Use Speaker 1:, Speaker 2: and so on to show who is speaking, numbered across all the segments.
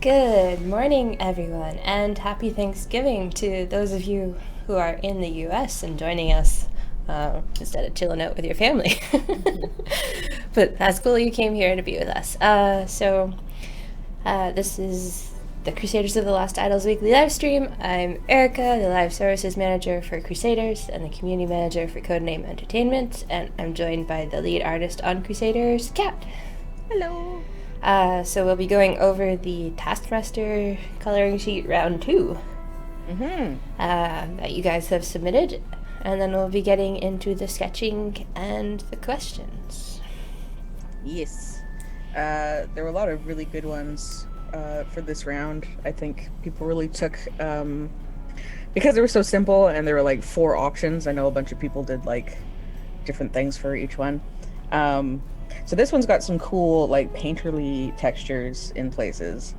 Speaker 1: Good morning, everyone, and happy Thanksgiving to those of you who are in the US and joining us instead of chilling out with your family. But that's cool you came here to be with us. This is the Crusaders of the Lost Idols weekly live stream. I'm Erika, the live services manager for Crusaders and the community manager for Codename Entertainment, and I'm joined by the lead artist on Crusaders, Kat.
Speaker 2: Hello.
Speaker 1: So we'll be going over the Taskmaster coloring sheet round 2 that you guys have submitted, and then we'll be getting into the sketching and the questions.
Speaker 2: Yes. There were a lot of really good ones for this round. I think people really took, because they were so simple and there were like 4 options. I know a bunch of people did like different things for each one. So this one's got some cool like painterly textures in places.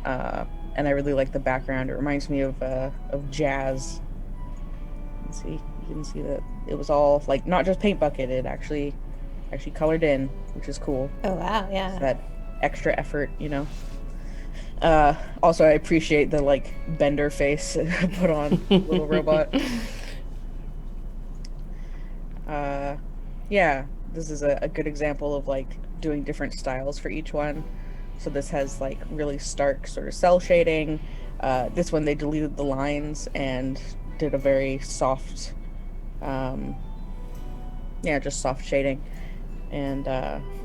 Speaker 2: And I really like the background. It reminds me of jazz. You can see that it was all like not just paint bucket, it actually colored in, which is cool.
Speaker 1: Oh wow, yeah.
Speaker 2: So that extra effort, you know. Also I appreciate the like bender face put on little robot. Yeah, this is a good example of like doing different styles for each one. So this has like really stark sort of cell shading. This one they deleted the lines and did a very soft, just soft shading. And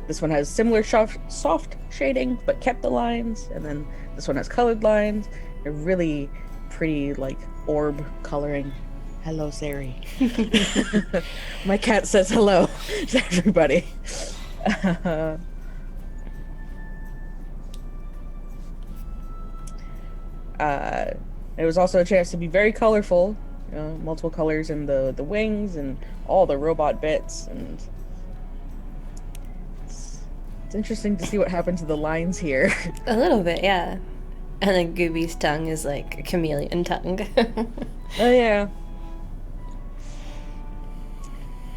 Speaker 2: this one has similar soft shading, but kept the lines. And then this one has colored lines. They're really pretty, like orb coloring. Hello, Sari. My cat says hello to everybody. It was also a chance to be very colorful, multiple colors in the wings and all the robot bits, and it's interesting to see what happened to the lines here.
Speaker 1: A little bit, yeah. And then Gooby's tongue is like a chameleon tongue.
Speaker 2: Oh yeah.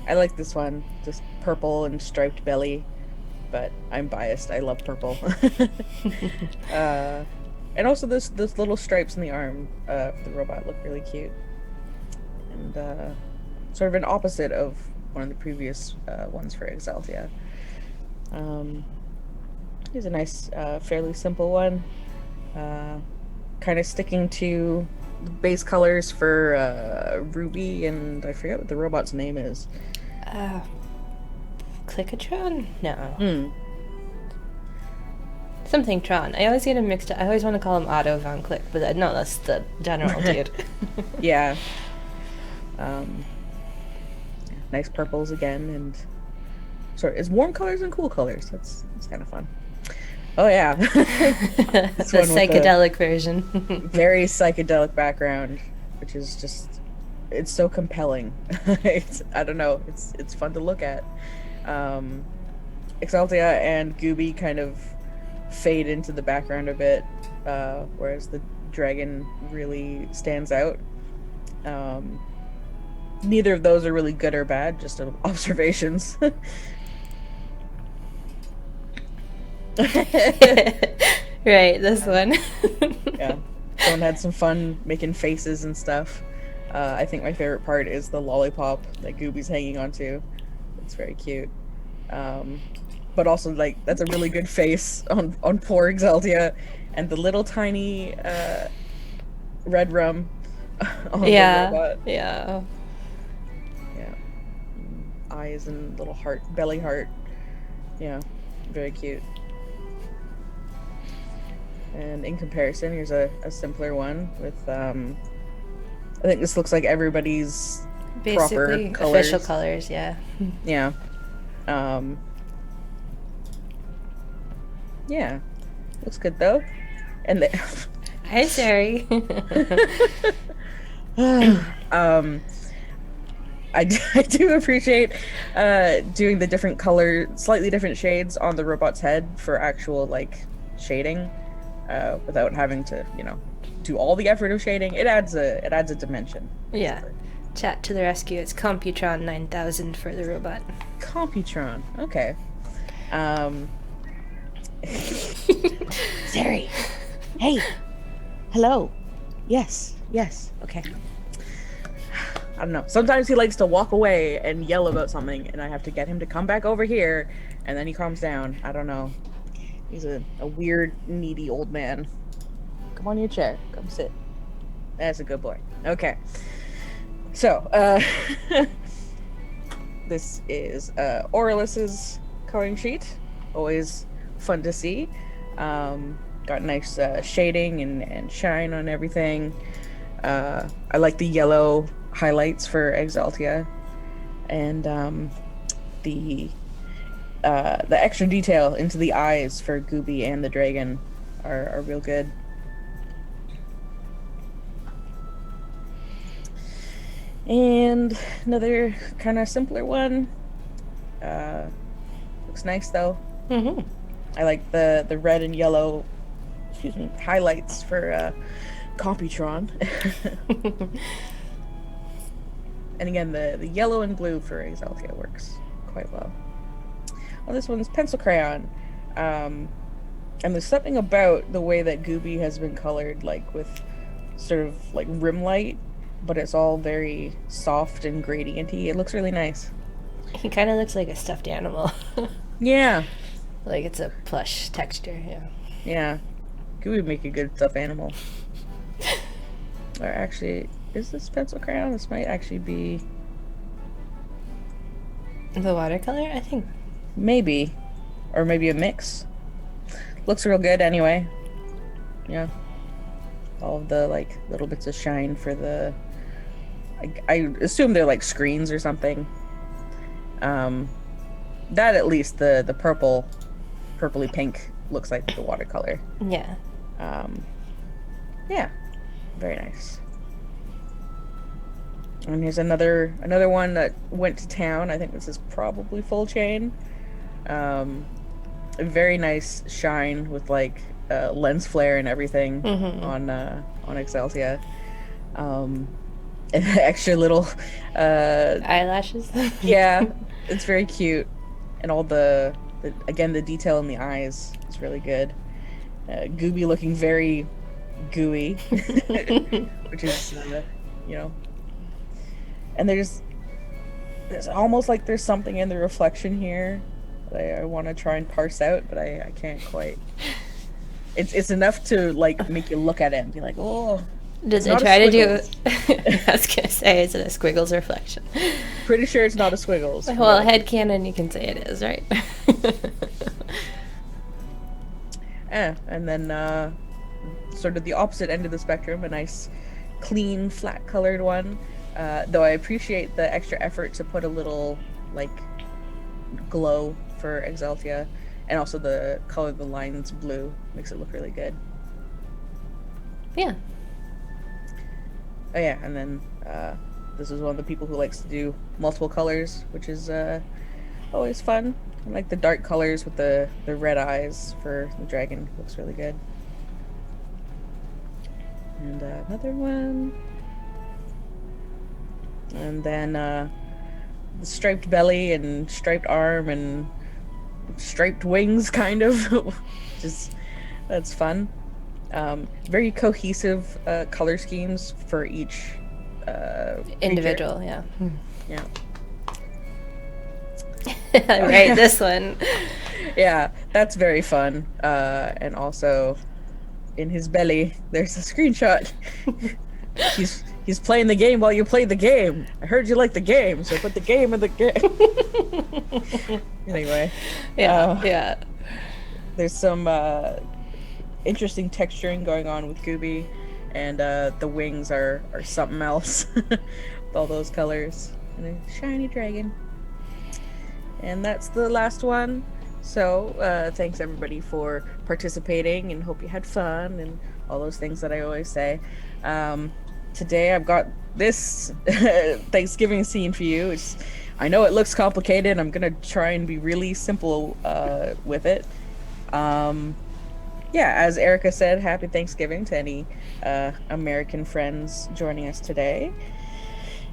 Speaker 2: I like this one, just purple and striped belly, but I'm biased. I love purple. And also this little stripes in the arm for the robot look really cute, and sort of an opposite of one of the previous ones for Exaltia. Here's a nice, fairly simple one, kind of sticking to the base colors for Ruby, and I forget what the robot's name is.
Speaker 1: Clickatron? No. Something Tron. I always get him mixed up. I always want to call him Otto Von Click, but no, that's the general dude.
Speaker 2: Yeah. Nice purples again, and sorry, it's warm colors and cool colors. That's kind of fun. Oh yeah.
Speaker 1: It's the psychedelic version.
Speaker 2: Very psychedelic background, which is just, it's so compelling. I don't know, it's fun to look at. Exaltia and Gooby kind of fade into the background a bit, whereas the dragon really stands out. Neither of those are really good or bad, just observations.
Speaker 1: Right, this one.
Speaker 2: Yeah, someone had some fun making faces and stuff. I think my favorite part is the lollipop that Gooby's hanging onto. It's very cute. But also, like, that's a really good face on poor Exaltia, and the little tiny red rum on the robot.
Speaker 1: Yeah.
Speaker 2: Yeah. Eyes and little heart, belly heart. Yeah, very cute. And in comparison, here's a simpler one with, I think this looks like everybody's
Speaker 1: basically
Speaker 2: proper colors.
Speaker 1: Official colors, yeah.
Speaker 2: Yeah. Yeah. Looks good, though. And
Speaker 1: Hi, Sari.
Speaker 2: I do appreciate doing the different color, slightly different shades on the robot's head for actual, like, shading, without having to, do all the effort of shading. It adds a dimension.
Speaker 1: Yeah. Chat to the rescue. It's Computron 9000 for the robot.
Speaker 2: Computron. Okay. Sari. Hey, hello. Yes, yes. Okay. I don't know. Sometimes he likes to walk away and yell about something, and I have to get him to come back over here, and then he calms down. I don't know. He's a weird, needy old man. Come on your chair. Come sit. That's a good boy. Okay. So, this is Auralis's coloring sheet. Always fun to see. Got nice shading and shine on everything. I like the yellow highlights for Exaltia, and the extra detail into the eyes for Gooby and the dragon are real good. And another kind of simpler one. Looks nice though.
Speaker 1: Mm-hmm.
Speaker 2: I like the red and yellow, excuse me, highlights for Computron. And again, the yellow and blue for Exaltia works quite well. Well, this one's pencil crayon. And there's something about the way that Gooby has been colored, like with sort of like rim light, but it's all very soft and gradienty. It looks really nice.
Speaker 1: He kind of looks like a stuffed animal.
Speaker 2: Yeah.
Speaker 1: Like it's a plush texture, yeah.
Speaker 2: Yeah. Gooby would make a good stuffed animal. Or actually, is this pencil crayon? This might actually be...
Speaker 1: The watercolor, I think.
Speaker 2: Maybe. Or maybe a mix. Looks real good anyway. Yeah. All of the, like, little bits of shine for the... I assume they're, like, screens or something. That, at least, the purpley pink looks like the watercolor.
Speaker 1: Yeah.
Speaker 2: Yeah. Very nice. And here's another one that went to town. I think this is probably full chain. A very nice shine with like lens flare and everything on Excelsia. And extra little
Speaker 1: eyelashes.
Speaker 2: Yeah, it's very cute, and all the again the detail in the eyes is really good. Gooby looking very gooey, which is you know. And there's almost like there's something in the reflection here that I want to try and parse out, but I can't quite. It's enough to like make you look at it and be like, oh.
Speaker 1: Does it try to do? I was gonna say, is it a squiggles reflection?
Speaker 2: Pretty sure it's not a squiggles.
Speaker 1: Well, headcanon, you can say it is, right?
Speaker 2: And then sort of the opposite end of the spectrum, a nice, clean, flat colored one. Though I appreciate the extra effort to put a little, like, glow for Exaltia, and also the color of the lines blue makes it look really good.
Speaker 1: Yeah.
Speaker 2: Oh yeah, and then this is one of the people who likes to do multiple colors, which is always fun. I like the dark colors with the red eyes for the dragon. Looks really good. And another one. And then the striped belly and striped arm and striped wings, kind of. Just that's fun. Very cohesive color schemes for each
Speaker 1: individual.
Speaker 2: Creature.
Speaker 1: Yeah.
Speaker 2: Yeah.
Speaker 1: Right, this one.
Speaker 2: Yeah, that's very fun. And also, in his belly, there's a screenshot. He's playing the game while you play the game. I heard you like the game, so put the game in the game. Anyway.
Speaker 1: Yeah. Yeah.
Speaker 2: There's some interesting texturing going on with Gooby, and the wings are something else with all those colors. And a shiny dragon. And that's the last one. So thanks everybody for participating, and hope you had fun and all those things that I always say. Today I've got this Thanksgiving scene for you. I know it looks complicated. I'm gonna try and be really simple with it. Yeah, as Erika said, happy Thanksgiving to any American friends joining us today.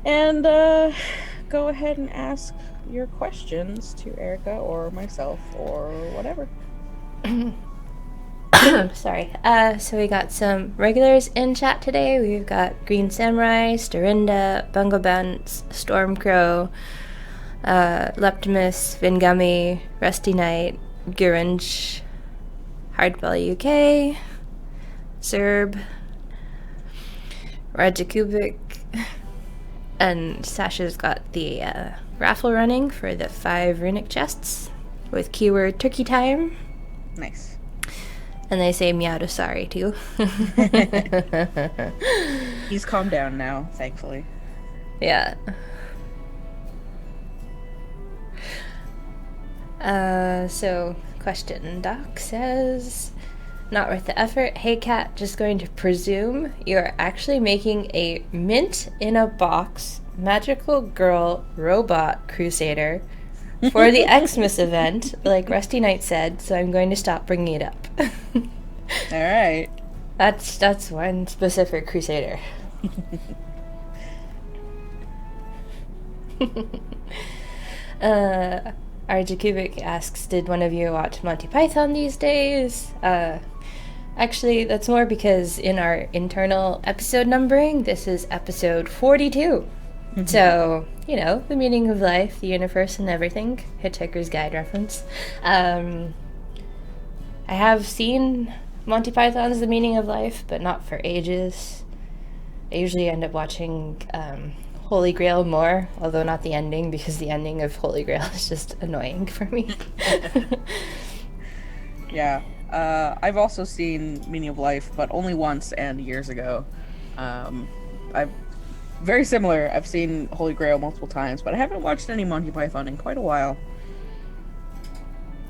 Speaker 2: And go ahead and ask your questions to Erika or myself or whatever.
Speaker 1: Sorry. So we got some regulars in chat today. We've got Green Samurai, Storinda, Bungo Bounce, Stormcrow, Leptimus, Vingummy, Rusty Knight, Gurunch, Hardball UK, Zerb, Rajakubik, and Sasha's got the raffle running for the 5 runic chests with keyword turkey time.
Speaker 2: Nice.
Speaker 1: And they say meow to sorry too.
Speaker 2: He's calmed down now, thankfully.
Speaker 1: Yeah. So, question. Doc says, not worth the effort. Hey, Kat, just going to presume you're actually making a mint in a box magical girl robot crusader for the Xmas event, like Rusty Knight said, so I'm going to stop bringing it up.
Speaker 2: Alright.
Speaker 1: That's one specific crusader. Arjakubik asks, did one of you watch Monty Python these days? Actually, that's more because in our internal episode numbering, this is episode 42. So, you know, the meaning of life, the universe, and everything. Hitchhiker's Guide reference. I have seen Monty Python's The Meaning of Life, but not for ages. I usually end up watching Holy Grail more, although not the ending, because the ending of Holy Grail is just annoying for me.
Speaker 2: Yeah. I've also seen Meaning of Life, but only once and years ago. I've very similar. I've seen Holy Grail multiple times, but I haven't watched any Monty Python in quite a while.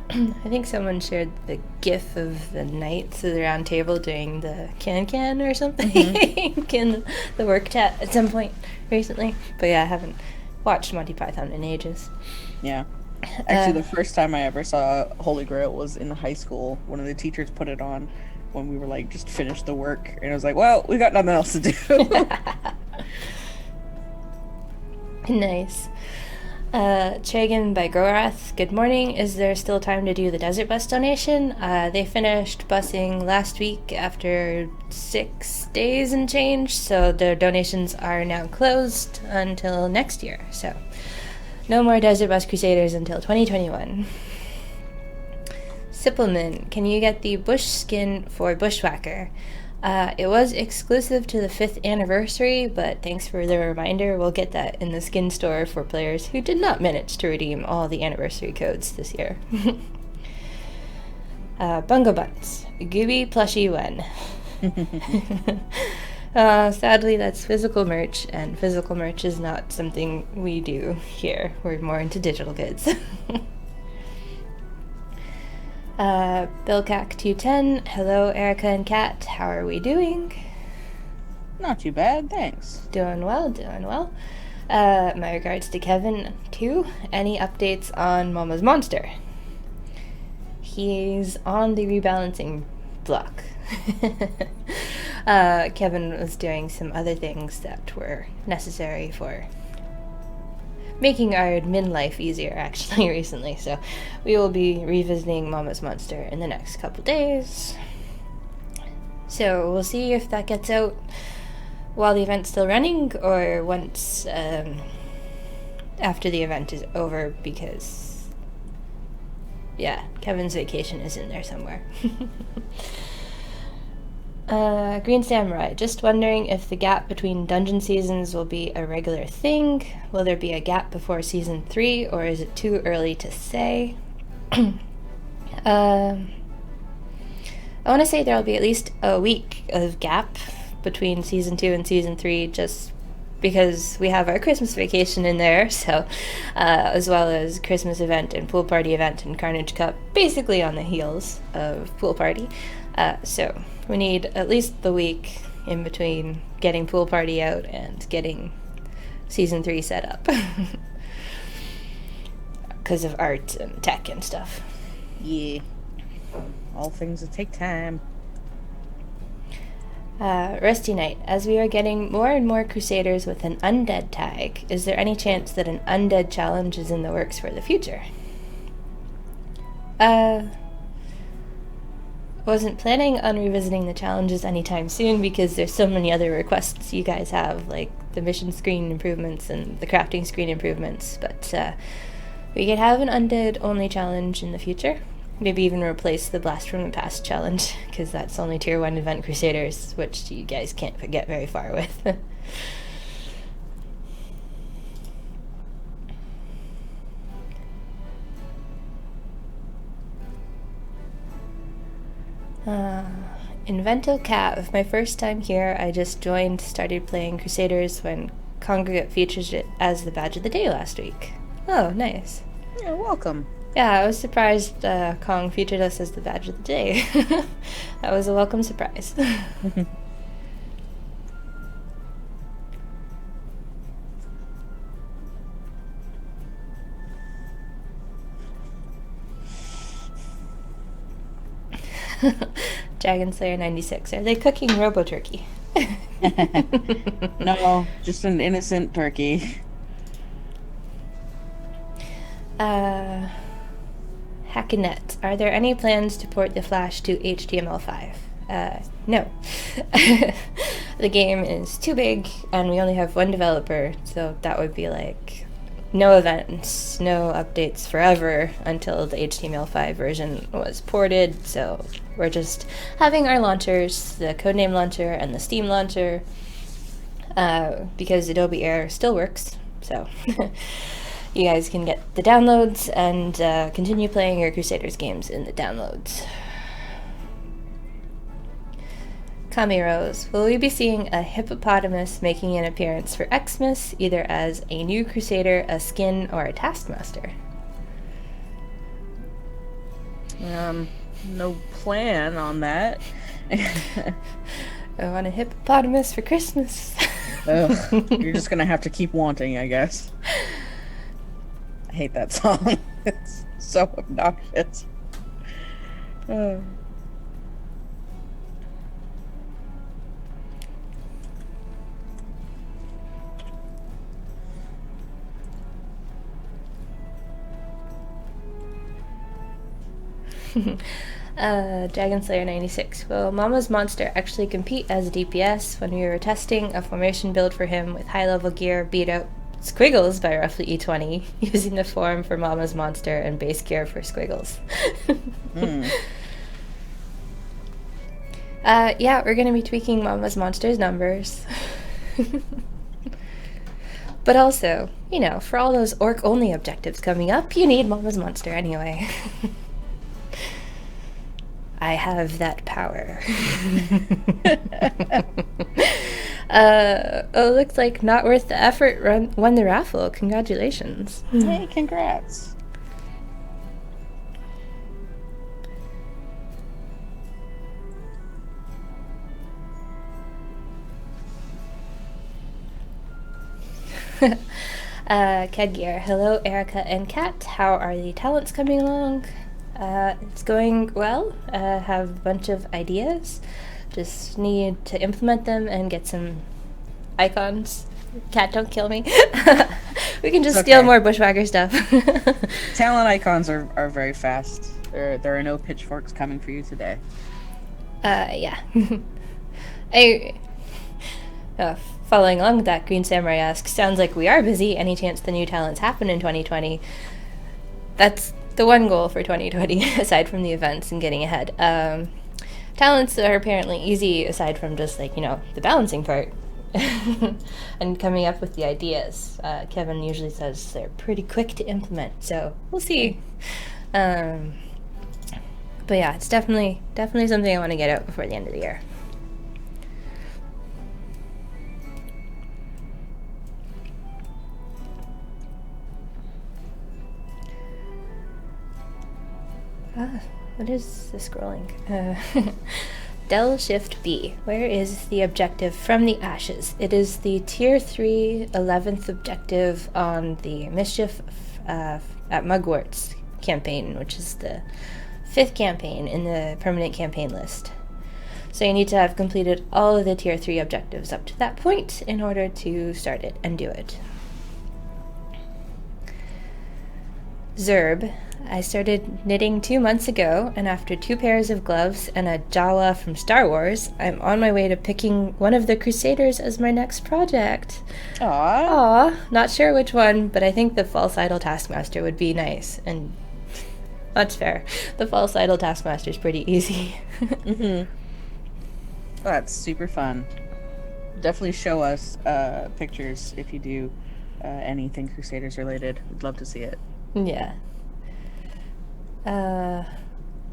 Speaker 1: I think someone shared the gif of the Knights of the Round Table doing the can or something in the work chat at some point recently. But yeah, I haven't watched Monty Python in ages.
Speaker 2: Yeah. Actually, the first time I ever saw Holy Grail was in high school. One of the teachers put it on when we were like, just finished the work. And I was like, well, we got nothing else to do.
Speaker 1: Nice. Chagan by Gorath, good morning. Is there still time to do the Desert Bus donation? They finished busing last week after 6 days and change, so their donations are now closed until next year. So, no more Desert Bus Crusaders until 2021. Sippleman, can you get the bush skin for Bushwhacker? It was exclusive to the 5th anniversary, but thanks for the reminder. We'll get that in the skin store for players who did not manage to redeem all the anniversary codes this year. Bungo Butts, Gooby Plushy Wen. Sadly, that's physical merch, and physical merch is not something we do here. We're more into digital goods. Billcac210, hello Erika and Kat, how are we doing?
Speaker 2: Not too bad, thanks.
Speaker 1: Doing well, doing well. My regards to Kevin, too. Any updates on Mama's Monster? He's on the rebalancing block. Kevin was doing some other things that were necessary for making our admin life easier, actually, recently. So we will be revisiting Mama's Monster in the next couple days. So we'll see if that gets out while the event's still running, or once after the event is over, because, yeah, Kevin's vacation is in there somewhere. Green Samurai, just wondering if the gap between dungeon seasons will be a regular thing. Will there be a gap before season 3, or is it too early to say? I want to say there'll be at least a week of gap between season 2 and season 3, just because we have our Christmas vacation in there, so as well as Christmas event and pool party event and Carnage Cup, basically on the heels of pool party. So we need at least the week in between getting pool party out and getting season 3 set up, because of art and tech and stuff.
Speaker 2: Yeah. All things that take time.
Speaker 1: Rusty Knight, as we are getting more and more Crusaders with an undead tag, is there any chance that an undead challenge is in the works for the future? wasn't planning on revisiting the challenges anytime soon because there's so many other requests you guys have, like the mission screen improvements and the crafting screen improvements, but we could have an undead-only challenge in the future. Maybe even replace the Blast from the Past challenge, because that's only Tier 1 event Crusaders, which you guys can't get very far with. Invento Cav. My first time here, I just joined, started playing Crusaders when Congregate featured it as the badge of the day last week. Oh, nice.
Speaker 2: Yeah, welcome.
Speaker 1: Yeah, I was surprised Kong featured us as the badge of the day. That was a welcome surprise. Dragon Slayer 96. Are they cooking Robo Turkey?
Speaker 2: No, just an innocent turkey.
Speaker 1: Hackinet. Are there any plans to port the Flash to HTML5? No. The game is too big, and we only have one developer, so that would be like no events, no updates forever until the HTML5 version was ported, so we're just having our launchers, the Codename launcher and the Steam launcher, because Adobe Air still works, so you guys can get the downloads and continue playing your Crusaders games in the downloads. Kami Rose, will we be seeing a hippopotamus making an appearance for Xmas, either as a new Crusader, a skin, or a Taskmaster?
Speaker 2: No plan on that.
Speaker 1: I want a hippopotamus for Christmas.
Speaker 2: Ugh, you're just gonna have to keep wanting, I guess. I hate that song. It's so obnoxious.
Speaker 1: Dragon Slayer 96. Will Mama's Monster actually compete as a DPS? When we were testing a formation build for him with high-level gear, beat out Squiggles by roughly E20, using the form for Mama's Monster and base gear for Squiggles. Yeah, we're going to be tweaking Mama's Monster's numbers. But also, you know, for all those orc-only objectives coming up, you need Mama's Monster anyway. I have that power. Oh, looks like not worth the effort won the raffle. Congratulations.
Speaker 2: Hey, congrats.
Speaker 1: Kedgear. Hello, Erika and Kat. How are the talents coming along? It's going well. Have a bunch of ideas. Just need to implement them and get some icons. Cat, don't kill me. We can just steal more Bushwhacker stuff.
Speaker 2: Talent icons are very fast. There are no pitchforks coming for you today.
Speaker 1: Yeah. Following along with that, Green Samurai asks, sounds like we are busy. Any chance the new talents happen in 2020? That's the one goal for 2020, aside from the events and getting ahead. Talents are apparently easy, aside from just, like, you know, the balancing part. And coming up with the ideas. Kevin usually says they're pretty quick to implement, so we'll see. But yeah, it's definitely something I want to get out before the end of the year. What is the scrolling? Del Shift B. Where is the objective from the ashes? It is the Tier 3 11th objective on the Mischief at Mugwort's campaign, which is the 5th campaign in the permanent campaign list. So you need to have completed all of the Tier 3 objectives up to that point in order to start it and do it. Zerb. I started knitting 2 months ago, and after 2 pairs of gloves and a Jawa from Star Wars, I'm on my way to picking one of the Crusaders as my next project.
Speaker 2: Aw.
Speaker 1: Aw, not sure which one, but I think the False Idol Taskmaster would be nice, and that's fair. The False Idol Taskmaster is pretty easy.
Speaker 2: Mm-hmm. That's super fun. Definitely show us pictures if you do anything Crusaders related. We'd love to see it.
Speaker 1: Yeah.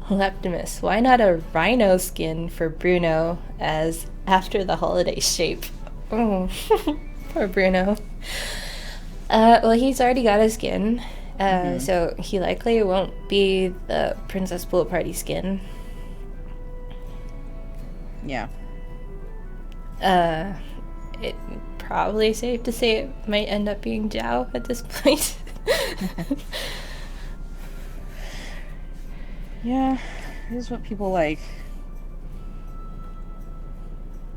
Speaker 1: Leptimus, why not a rhino skin for Bruno as after the holiday shape? Oh, poor Bruno. Well, he's already got a skin, so he likely won't be the Princess Pool Party skin.
Speaker 2: Yeah.
Speaker 1: It probably safe to say it might end up being Zhao at this point.
Speaker 2: Yeah, it is what people like.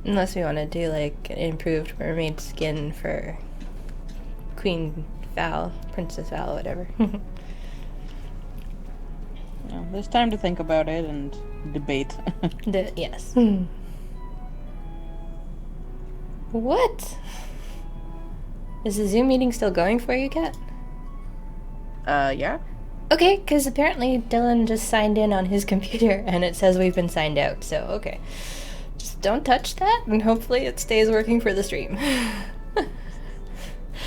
Speaker 1: Unless we want to do like an improved mermaid skin for Queen Val, Princess Val, whatever.
Speaker 2: Yeah, there's time to think about it and debate.
Speaker 1: Yes. What? Is the Zoom meeting still going for you, Kat?
Speaker 2: Yeah?
Speaker 1: Okay, because apparently Dylan just signed in on his computer and it says we've been signed out, so okay. Just don't touch that and hopefully it stays working for the stream.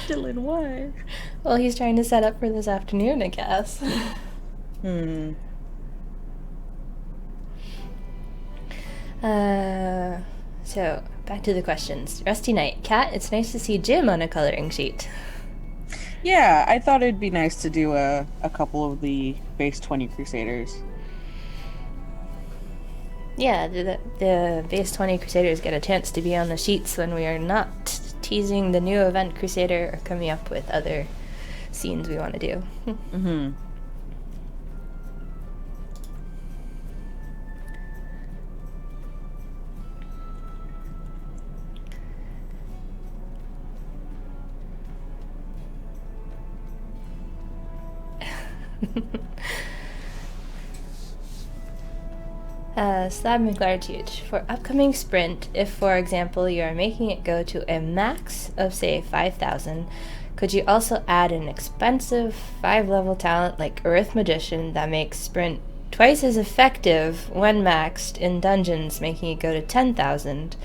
Speaker 2: Dylan, why?
Speaker 1: Well, he's trying to set up for this afternoon, I guess. So, back to the questions. Rusty Knight. Kat, it's nice to see Jim on a coloring sheet.
Speaker 2: Yeah, I thought it'd be nice to do a couple of the base 20 Crusaders.
Speaker 1: Yeah, the base 20 Crusaders get a chance to be on the sheets when we are not teasing the new event Crusader or coming up with other scenes we want to do.
Speaker 2: Mm-hmm.
Speaker 1: Slab McLartuge. For upcoming sprint, if for example you are making it go to a max of say 5,000, could you also add an expensive 5-level talent like Earth Magician that makes sprint twice as effective when maxed in dungeons, making it go to 10,000?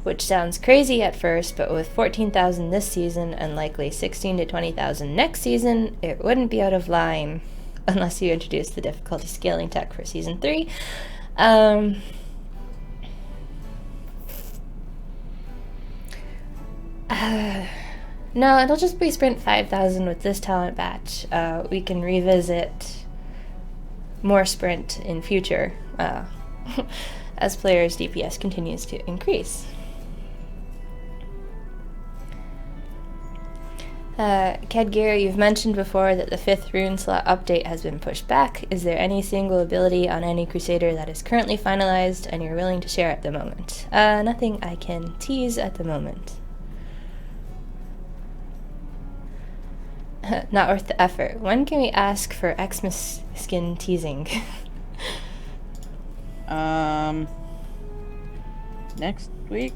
Speaker 1: Which sounds crazy at first, but with 14,000 this season and likely 16 to 20,000 next season, it wouldn't be out of line unless you introduce the difficulty scaling tech for season 3. No, it'll just be sprint 5,000 with this talent batch. We can revisit more sprint in future as players' DPS continues to increase. Kedgear, you've mentioned before that the 5th rune slot update has been pushed back. Is there any single ability on any Crusader that is currently finalized and you're willing to share at the moment? Nothing I can tease at the moment. Not worth the effort. When can we ask for Xmas skin teasing?
Speaker 2: Next week?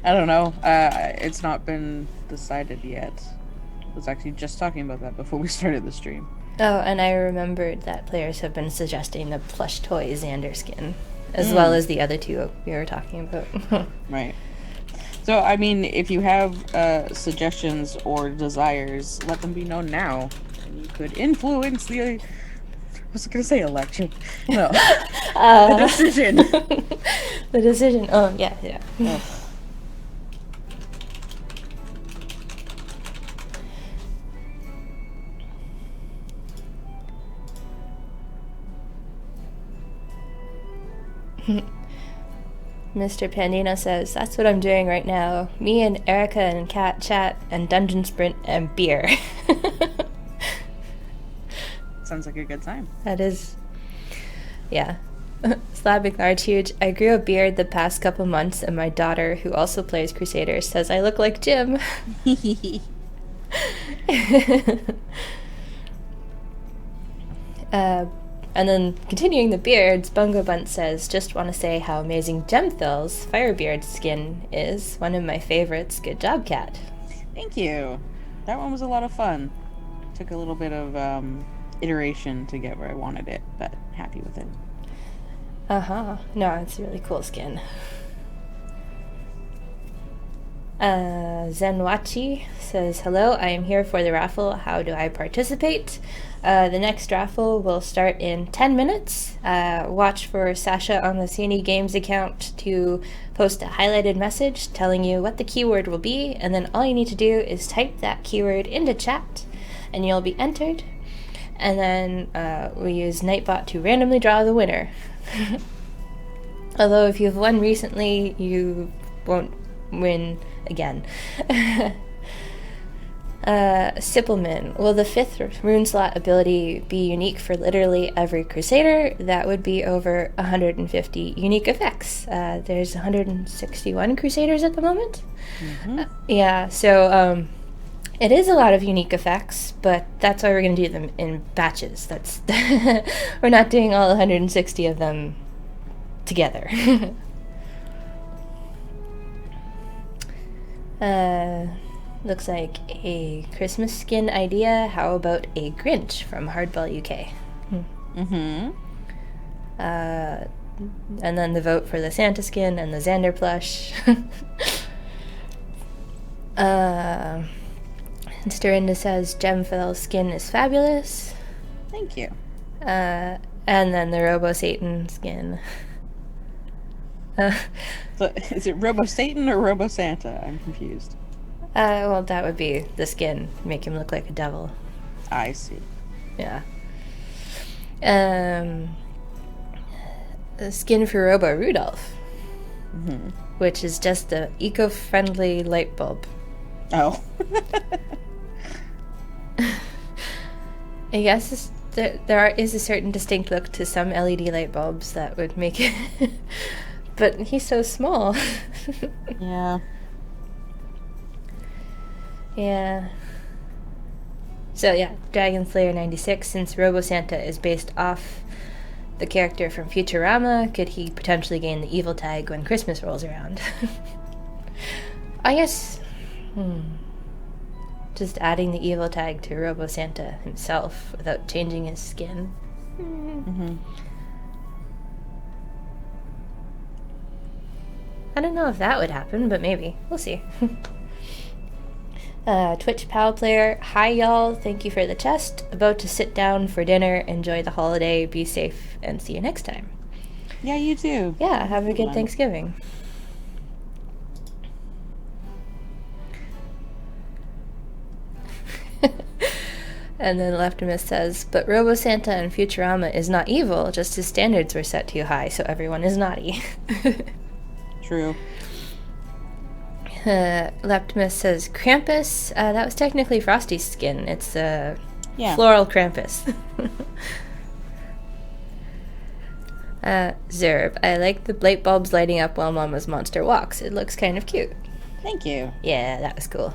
Speaker 2: I don't know. It's not been decided yet. I was actually just talking about that before we started the stream.
Speaker 1: Oh, and I remembered that players have been suggesting the plush toy Xander skin, as well as the other two we were talking about.
Speaker 2: Right. So, I mean, if you have suggestions or desires, let them be known now. And you could influence the... I was going to say election. No. The decision.
Speaker 1: The decision. Oh, yeah, yeah.
Speaker 2: Ugh.
Speaker 1: Mr. Pandino says, that's what I'm doing right now. Me and Erika and Kat chat and dungeon sprint and beer.
Speaker 2: Sounds like a good time.
Speaker 1: That is, yeah. Slavic large huge. I grew a beard the past couple months and my daughter, who also plays Crusaders, says I look like Jim. And then continuing the beards, Bungo Bunt says, just want to say how amazing Gemfil's Firebeard skin is. One of my favorites. Good job, Kat.
Speaker 2: Thank you. That one was a lot of fun. Took a little bit of iteration to get where I wanted it, but happy with it.
Speaker 1: No, it's a really cool skin. Zenwachi says, hello, I am here for the raffle. How do I participate? The next raffle will start in 10 minutes. Watch for Sasha on the CNE Games account to post a highlighted message telling you what the keyword will be, and then all you need to do is type that keyword into chat, and you'll be entered. And then we use Nightbot to randomly draw the winner. Although if you've won recently, you won't win again. Sippleman, will the 5th rune slot ability be unique for literally every Crusader? That would be over 150 unique effects. There's 161 Crusaders at the moment. Yeah, so it is a lot of unique effects, but that's why we're going to do them in batches. That's we're not doing all 160 of them together. Looks like a Christmas skin idea. How about a Grinch from Hardball UK? And then the vote for the Santa skin and the Xander plush. Dorinda says Gemfell's skin is fabulous.
Speaker 2: Thank you.
Speaker 1: And then the Robo Satan skin.
Speaker 2: So is it Robo Satan or Robo Santa? I'm confused.
Speaker 1: Well, that would be the skin. Make him look like a devil.
Speaker 2: I see.
Speaker 1: Yeah. The skin for Robo Rudolph. Which is just a eco-friendly light bulb.
Speaker 2: Oh.
Speaker 1: I guess there is a certain distinct look to some LED light bulbs that would make it... But he's so small.
Speaker 2: Yeah.
Speaker 1: Yeah. So yeah, Dragon Slayer 96, since Robo Santa is based off the character from Futurama, could he potentially gain the evil tag when Christmas rolls around? I guess... Just adding the evil tag to Robo Santa himself without changing his skin. I don't know if that would happen, but maybe. We'll see. Twitch Pal Player, hi y'all, thank you for the chest. About to sit down for dinner, enjoy the holiday, be safe, and see you next time.
Speaker 2: Yeah, you too.
Speaker 1: Yeah, have a good Thanksgiving. And then Leftimus says, but Robo Santa in Futurama is not evil, just his standards were set too high, so everyone is naughty.
Speaker 2: True.
Speaker 1: Leptimus says Krampus. That was technically Frosty's skin. It's floral Krampus. Zerb. I like the light bulbs lighting up while Mama's monster walks. It looks kind of cute.
Speaker 2: Thank you.
Speaker 1: Yeah, that was cool.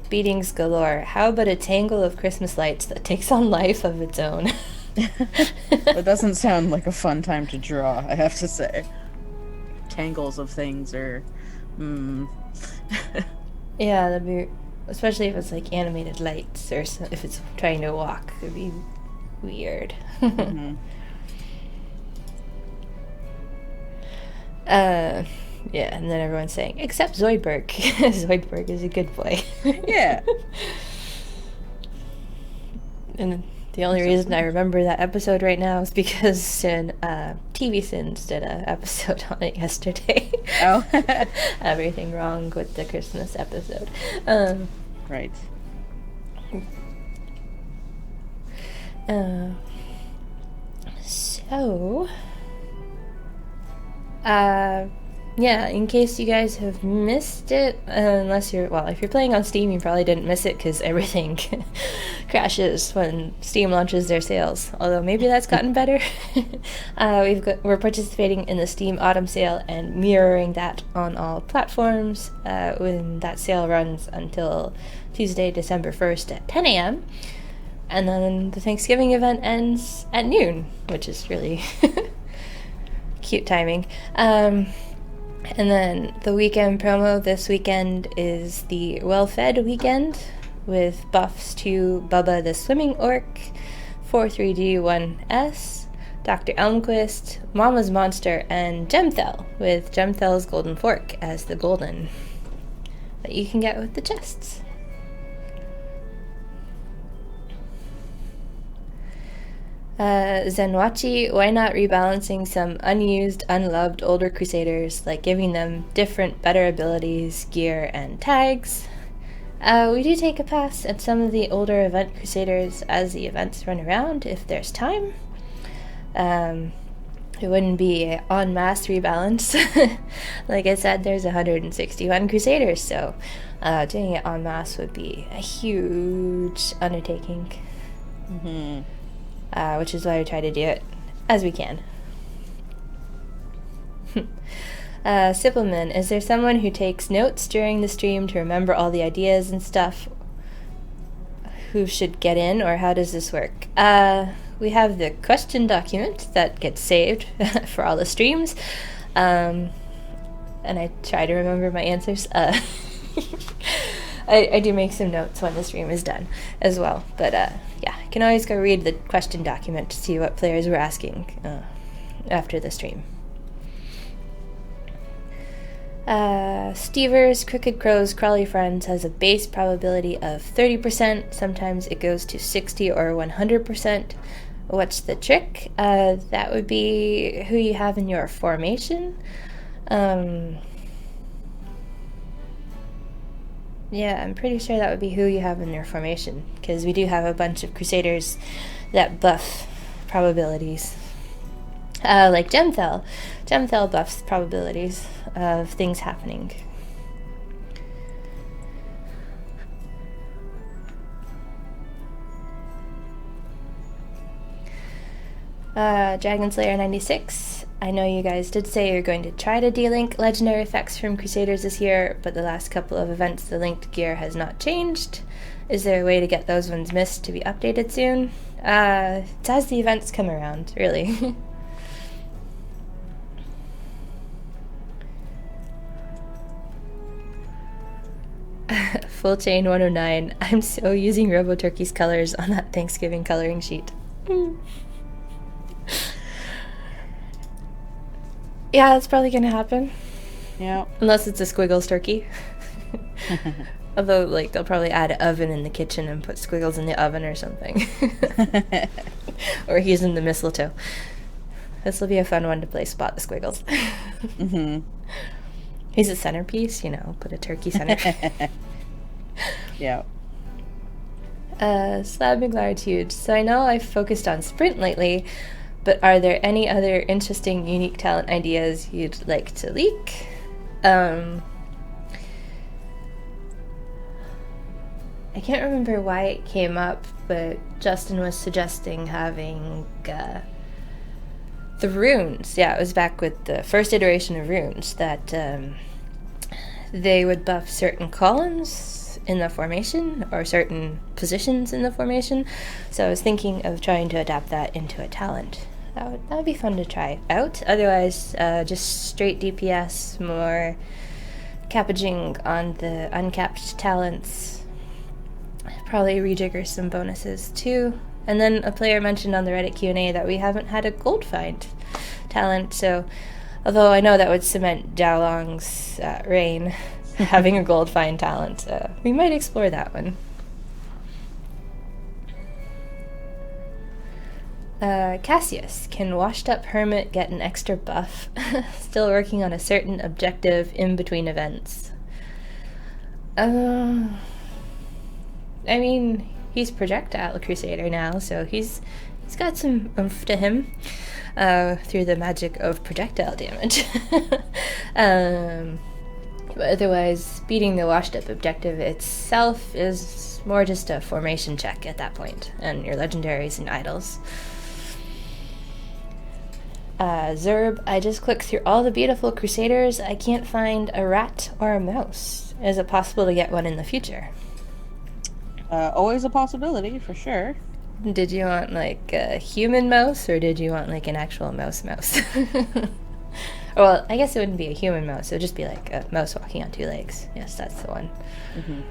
Speaker 1: Beatings galore. How about a tangle of Christmas lights that takes on life of its own?
Speaker 2: It doesn't sound like a fun time to draw, I have to say. Tangles of things are...
Speaker 1: Yeah, that'd be... Especially if it's like animated lights, or if it's trying to walk. It'd be weird. Yeah, and then everyone's saying, except Zoidberg. Zoidberg is a good boy.
Speaker 2: Yeah.
Speaker 1: And the only reason I remember that episode right now is because TV Sins did an episode on it yesterday.
Speaker 2: Oh.
Speaker 1: Everything wrong with the Christmas episode.
Speaker 2: Right.
Speaker 1: So... Yeah, in case you guys have missed it, unless you're, well, if you're playing on Steam, you probably didn't miss it because everything crashes when Steam launches their sales. Although maybe that's gotten better. We're participating in the Steam Autumn Sale and mirroring that on all platforms when that sale runs until Tuesday, December 1st at 10 a.m. And then the Thanksgiving event ends at noon, which is really cute timing. And then the weekend promo this weekend is the Well-Fed weekend with buffs to Bubba the Swimming Orc, 43G1S, Dr. Elmquist, Mama's Monster, and Gemthel, with Gemthel's Golden Fork as the golden that you can get with the chests. Zenwachi, why not rebalancing some unused, unloved older Crusaders, like giving them different, better abilities, gear, and tags? We do take a pass at some of the older event Crusaders as the events run around, if there's time. It wouldn't be an en masse rebalance. Like I said, there's 161 Crusaders, so doing it en masse would be a huge undertaking.
Speaker 2: Mm-hmm.
Speaker 1: Which is why we try to do it as we can. Sippleman, is there someone who takes notes during the stream to remember all the ideas and stuff who should get in, or how does this work? We have the question document that gets saved for all the streams, and I try to remember my answers. I do make some notes when the stream is done as well, but yeah, I can always go read the question document to see what players were asking after the stream. Stevers, Crooked Crows, Crawly Friends has a base probability of 30%. Sometimes it goes to 60 or 100%. What's the trick? That would be who you have in your formation. Yeah, I'm pretty sure that would be who you have in your formation, because we do have a bunch of Crusaders that buff probabilities. Like Gemthel. Gemthel buffs probabilities of things happening. Dragon Slayer 96. I know you guys did say you're going to try to delink legendary effects from Crusaders this year, but the last couple of events the linked gear has not changed. Is there a way to get those ones missed to be updated soon? It's as the events come around, really. Full Chain 109. I'm so using RoboTurkey's colors on that Thanksgiving coloring sheet. Yeah, that's probably gonna happen.
Speaker 2: Yeah.
Speaker 1: Unless it's a Squiggles turkey. Although, like, they'll probably add an oven in the kitchen and put Squiggles in the oven or something. Or he's in the mistletoe. This will be a fun one to play Spot the Squiggles.
Speaker 2: Mm-hmm.
Speaker 1: He's a centerpiece, you know, put a turkey center.
Speaker 2: Yeah.
Speaker 1: Slab Large. So I know I've focused on Sprint lately, but are there any other interesting, unique talent ideas you'd like to leak? I can't remember why it came up, but Justin was suggesting having the runes. Yeah, it was back with the first iteration of runes that they would buff certain columns in the formation or certain positions in the formation. So I was thinking of trying to adapt that into a talent. That would be fun to try out. Otherwise, just straight DPS, more cappaging on the uncapped talents. Probably rejigger some bonuses too. And then a player mentioned on the Reddit Q&A that we haven't had a gold find talent, so although I know that would cement Jiaolong's reign, having a gold find talent, we might explore that one. Cassius, can Washed Up Hermit get an extra buff? Still working on a certain objective in between events. I mean, he's Projectile Crusader now, so he's got some oomph to him. through the magic of projectile damage. But otherwise, beating the washed up objective itself is more just a formation check at that point, and your legendaries and idols. Zerb, I just clicked through all the beautiful Crusaders. I can't find a rat or a mouse. Is it possible to get one in the future?
Speaker 2: Always a possibility, for sure.
Speaker 1: Did you want like a human mouse, or did you want like an actual mouse? Well, I guess it wouldn't be a human mouse. It would just be like a mouse walking on two legs. Yes, that's the one.
Speaker 2: Mm-hmm.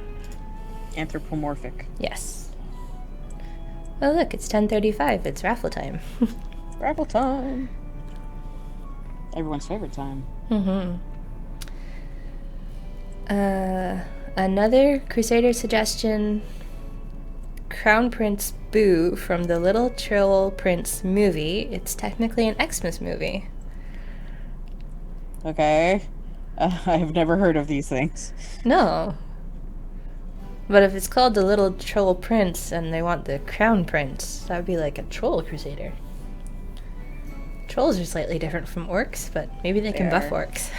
Speaker 2: Anthropomorphic.
Speaker 1: Yes. Oh, look, it's 10:35. It's raffle time.
Speaker 2: Raffle time. Everyone's favorite time.
Speaker 1: Mm-hmm. Another Crusader suggestion. Crown Prince Boo from the Little Troll Prince movie. It's technically an Xmas movie.
Speaker 2: Okay. I've never heard of these things.
Speaker 1: No. But if it's called the Little Troll Prince and they want the Crown Prince, that would be like a troll crusader. Trolls are slightly different from orcs, but maybe they can buff orcs.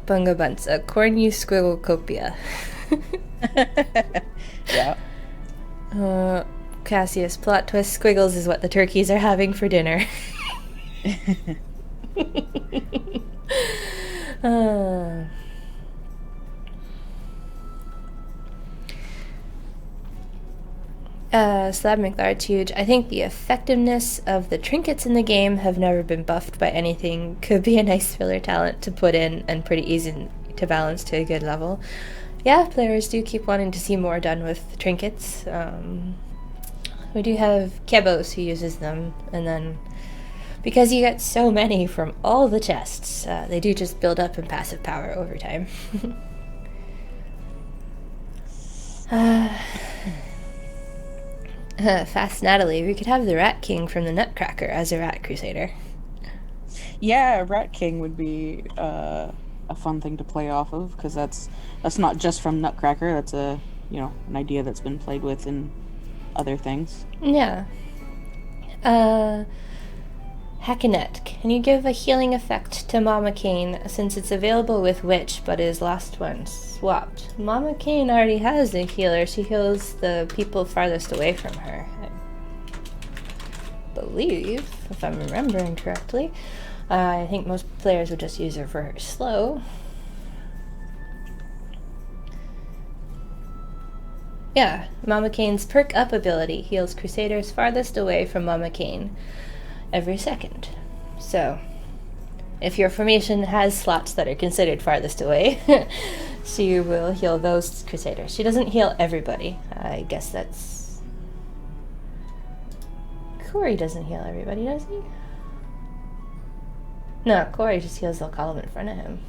Speaker 1: Bunga Bunts, a cornu squigglecopia.
Speaker 2: Yeah.
Speaker 1: Cassius, plot twist, squiggles is what the turkeys are having for dinner. Slab McLarge huge. I think the effectiveness of the trinkets in the game have never been buffed by anything. Could be a nice filler talent to put in and pretty easy to balance to a good level. Yeah, players do keep wanting to see more done with trinkets. We do have Kebos who uses them, and then because you get so many from all the chests, they do just build up in passive power over time. Fast Natalie, we could have the Rat King from the Nutcracker as a Rat Crusader.
Speaker 2: Yeah, Rat King would be a fun thing to play off of, because that's not just from Nutcracker. That's an idea that's been played with in other things.
Speaker 1: Yeah. Hackanet, can you give a healing effect to Mama Kane since it's available with Witch but is lost when swapped? Mama Kane already has a healer. She heals the people farthest away from her, I believe, if I'm remembering correctly. I think most players would just use her for her slow. Yeah, Mama Kane's perk up ability heals Crusaders farthest away from Mama Kane every second. So, if your formation has slots that are considered farthest away, she will heal those Crusaders. She doesn't heal everybody. I guess that's... Corey doesn't heal everybody, does he? No, Corey just heals the column in front of him.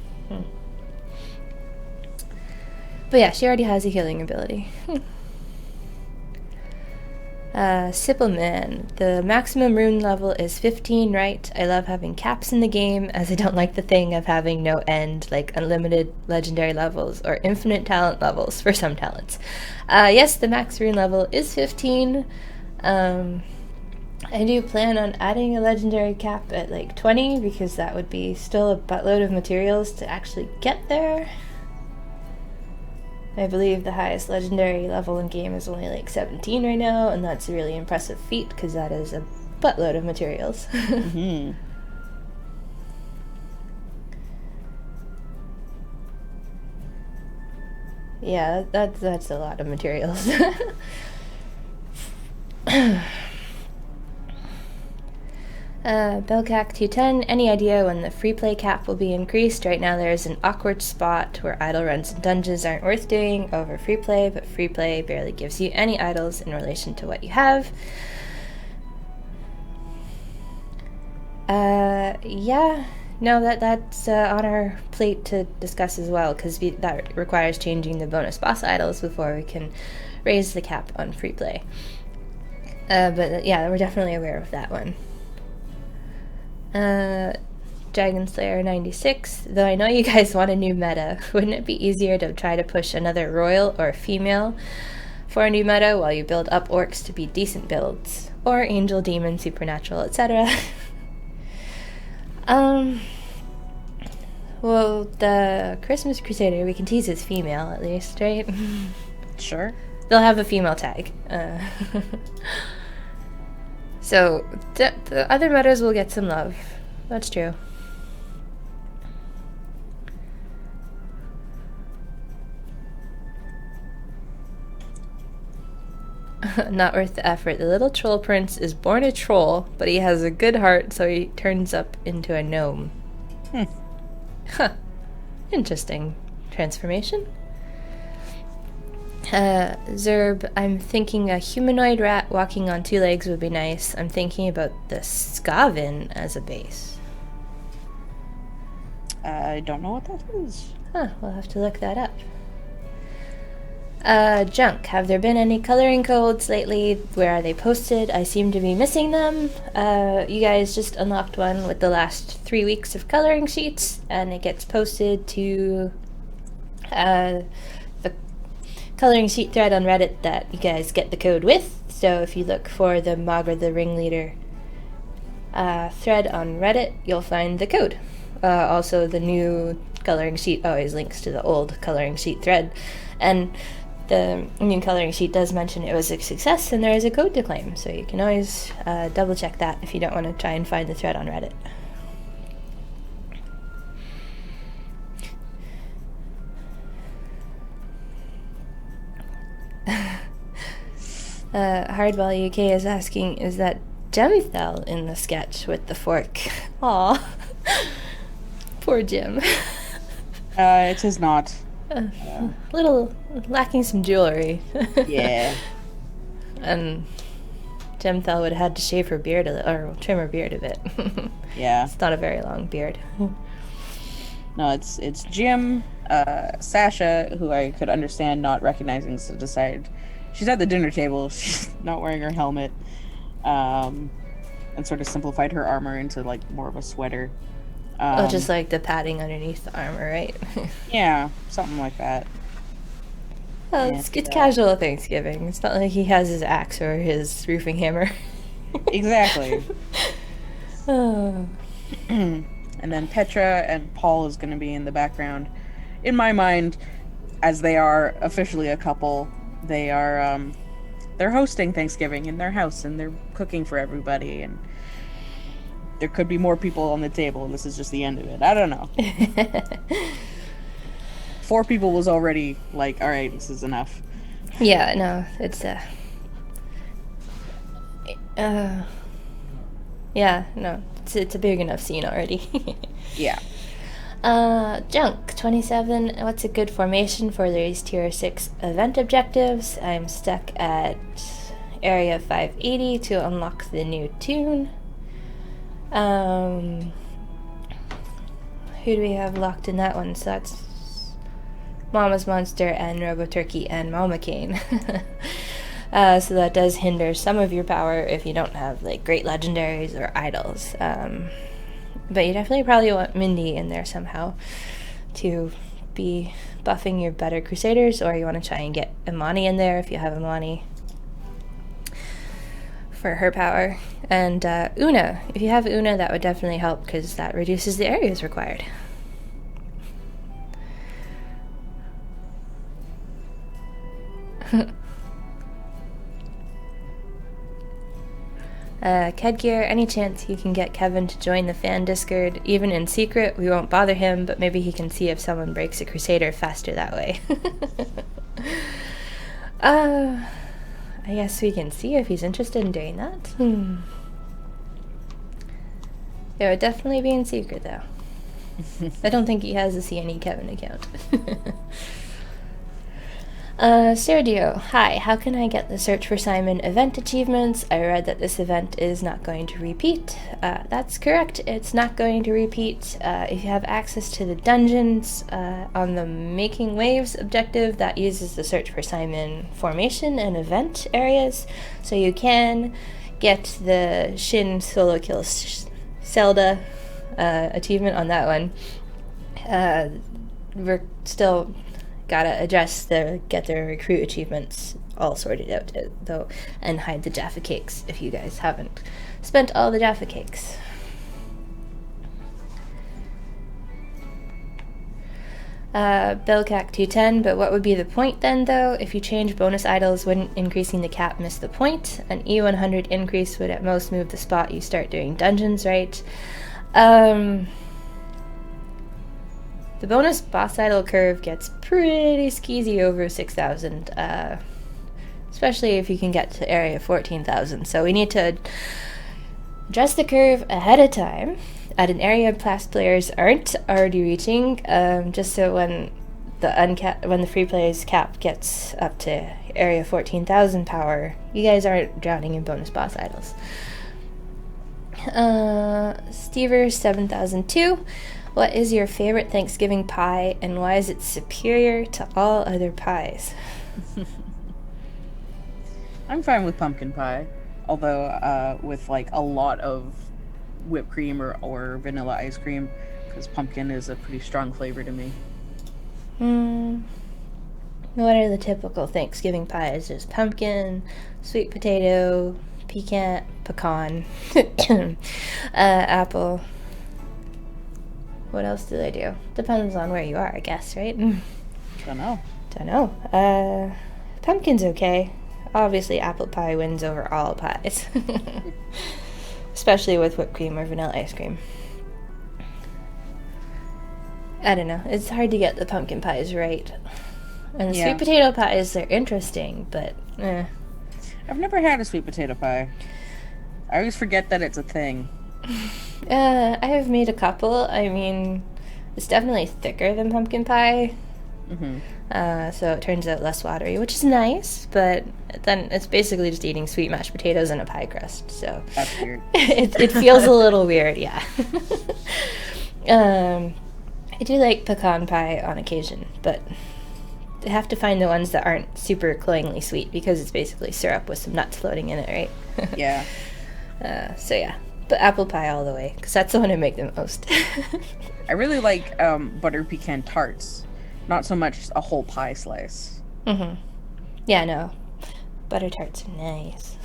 Speaker 1: But yeah, she already has a healing ability. Sippleman, the maximum rune level is 15, right? I love having caps in the game, as I don't like the thing of having no end, like unlimited legendary levels or infinite talent levels for some talents. Yes, the max rune level is 15. I do plan on adding a legendary cap at like 20, because that would be still a buttload of materials to actually get there. I believe the highest legendary level in game is only like 17 right now, and that's a really impressive feat because that is a buttload of materials.
Speaker 2: Mm-hmm.
Speaker 1: Yeah, that's a lot of materials. Belcac 210, any idea when the free play cap will be increased? Right now there's an awkward spot where idle runs and dungeons aren't worth doing over free play, but free play barely gives you any idols in relation to what you have. Yeah, no, that's on our plate to discuss as well, because that requires changing the bonus boss idols before we can raise the cap on free play. But yeah, we're definitely aware of that one. Dragon Slayer 96, though I know you guys want a new meta, wouldn't it be easier to try to push another royal or female for a new meta while you build up orcs to be decent builds, or angel, demon, supernatural, etc. Well, the Christmas Crusader, we can tease is female at least, right?
Speaker 2: Sure.
Speaker 1: They'll have a female tag. So, the other metas will get some love. That's true. Not worth the effort. The little troll prince is born a troll, but he has a good heart, so he turns up into a gnome. Huh. Interesting transformation. Zerb, I'm thinking a humanoid rat walking on 2 legs would be nice. I'm thinking about the Skaven as a base.
Speaker 2: I don't know what that is.
Speaker 1: Huh, we'll have to look that up. Junk, have there been any coloring codes lately? Where are they posted? I seem to be missing them. You guys just unlocked one with the last 3 weeks of coloring sheets, and it gets posted to the coloring sheet thread on Reddit that you guys get the code with. So if you look for the Magra the Ringleader thread on Reddit, you'll find the code. Also, the new coloring sheet always links to the old coloring sheet thread. And the new coloring sheet does mention it was a success and there is a code to claim, so you can always double check that if you don't want to try and find the thread on Reddit. Hardball UK is asking, is that Gemthel in the sketch with the fork? Aw. Poor Jim.
Speaker 2: It is not.
Speaker 1: Little lacking some jewelry.
Speaker 2: Yeah.
Speaker 1: And Gemthel would have had to shave her beard or trim her beard a bit.
Speaker 2: Yeah.
Speaker 1: It's not a very long beard.
Speaker 2: No, it's Jim, Sasha, who I could understand not recognizing, so decided she's at the dinner table, she's not wearing her helmet, and sort of simplified her armor into like more of a sweater.
Speaker 1: Just like the padding underneath the armor, right?
Speaker 2: Yeah, something like that.
Speaker 1: Well, it's casual Thanksgiving. It's not like he has his axe or his roofing hammer.
Speaker 2: Exactly.
Speaker 1: Oh.
Speaker 2: And then Petra and Paul is going to be in the background. In my mind, as they are officially a couple, they are they're hosting Thanksgiving in their house and they're cooking for everybody, and there could be more people on the table and this is just the end of it. I don't know. 4 people was already like, all right, this is enough.
Speaker 1: Yeah, no, it's yeah, no, it's a big enough scene already.
Speaker 2: Yeah.
Speaker 1: Junk 27. What's a good formation for these tier 6 event objectives? I'm stuck at area 580 to unlock the new tune. Who do we have locked in that one? So that's Mama's Monster and Robo Turkey and Mama Cane. So that does hinder some of your power if you don't have like great legendaries or idols. But you definitely probably want Mindy in there somehow to be buffing your better Crusaders, or you want to try and get Imani in there if you have Imani for her power. And Una, if you have Una, that would definitely help because that reduces the areas required. Kedgear, any chance you can get Kevin to join the fan Discord? Even in secret, we won't bother him, but maybe he can see if someone breaks a Crusader faster that way. I guess we can see if he's interested in doing that. It would definitely be in secret, though. I don't think he has a CNE Kevin account. Sergio, hi, how can I get the Search for Simon event achievements? I read that this event is not going to repeat. That's correct, it's not going to repeat. If you have access to the dungeons on the Making Waves objective, that uses the Search for Simon formation and event areas, so you can get the Shin solo kill Zelda achievement on that one. We're still gotta get their recruit achievements all sorted out, though, and hide the Jaffa cakes if you guys haven't spent all the Jaffa cakes. Billcac 210, but what would be the point then, though? If you change bonus idols, wouldn't increasing the cap miss the point? An E100 increase would at most move the spot you start doing dungeons, right? The bonus boss idol curve gets pretty skeezy over 6,000, especially if you can get to area 14,000. So we need to adjust the curve ahead of time at an area past players aren't already reaching, just so when the free players cap gets up to area 14,000 power, you guys aren't drowning in bonus boss idols. Stever 7002, what is your favorite Thanksgiving pie and why is it superior to all other pies?
Speaker 2: I'm fine with pumpkin pie, although with like a lot of whipped cream or vanilla ice cream, because pumpkin is a pretty strong flavor to me.
Speaker 1: What are the typical Thanksgiving pies? There's pumpkin, sweet potato, pecan, apple. What else do they do? Depends on where you are, I guess, right?
Speaker 2: Don't
Speaker 1: know. Pumpkin's okay. Obviously, apple pie wins over all pies. Especially with whipped cream or vanilla ice cream. I don't know. It's hard to get the pumpkin pies right. And the sweet potato pies, they're interesting, but
Speaker 2: I've never had a sweet potato pie. I always forget that it's a thing.
Speaker 1: I have made a couple. I mean, it's definitely thicker than pumpkin pie. So it turns out less watery, which is nice, but then it's basically just eating sweet mashed potatoes and a pie crust, so
Speaker 2: that's weird.
Speaker 1: it feels a little weird, yeah. I do like pecan pie on occasion, but I have to find the ones that aren't super cloyingly sweet because it's basically syrup with some nuts floating in it, right?
Speaker 2: Yeah.
Speaker 1: So yeah, but apple pie all the way, because that's the one I make the most.
Speaker 2: I really like butter pecan tarts. Not so much a whole pie slice.
Speaker 1: Yeah, no. Butter tarts are nice.